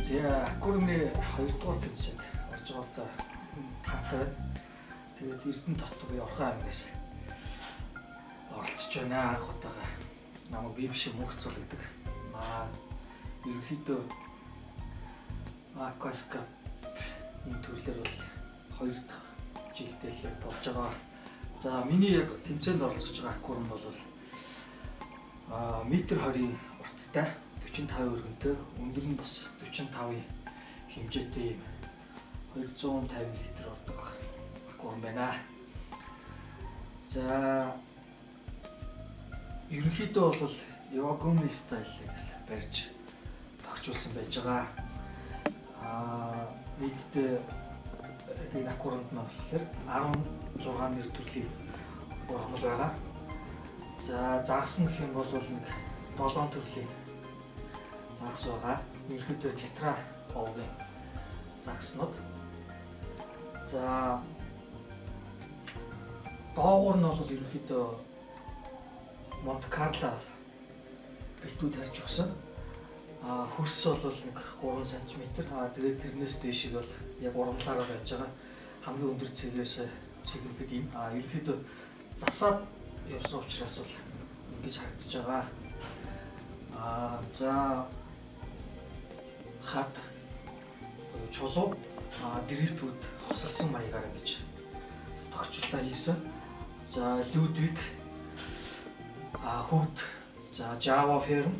За аккурны 2 дугаар тэмцээнд орж байгаадаа хаатай байна. Тэгээд Эрдэнэ Дотгийн Орхон аймгаас оролцож байна. Анх удаага намайг би биш мөнхцөл гэдэг. Ерөнхийдөө Акваска энэ төрлөөр бол 2 дахь жилдээ л яг болж байгаа. За миний яг тэмцээнд оролцож байгаа аккурн бол метр 20-ийн урттай 45 өргөнтэй, өндөр нь бас 45-ийн хэмжээтэй юм 250 литр ордог аккурн байна. За ерөнхийдөө бол Yogami стайлыг барьж тогтчулсан байж байгаа. Нийтдээ энэ аккурнд нь болохоор 16 нэр төрлийн ургамал байгаа. За загас нь гэх юм бол нэг 7 төрлийн загас байгаа. Ерөнхийдөө тетра овгийн загаснууд. За доогуур нь бол ерөнхийдөө Монте Карло битүүд харж өгсөн. Хөрс бол нэг 3 см. Тэгээд тэрнээс дээшийг бол яг ургамлаараа байж байгаа. Хамгийн өндөр цэгээс цэгнэхэд юм. Ерөнхийдөө засаад явсан учраас бол ингэж харагдаж байгаа. За хат чулуу дрифтүүд хосолсон маягаар ингэж тогтчлоо хийсэн. За Людвиг хөвд, за Java Firm,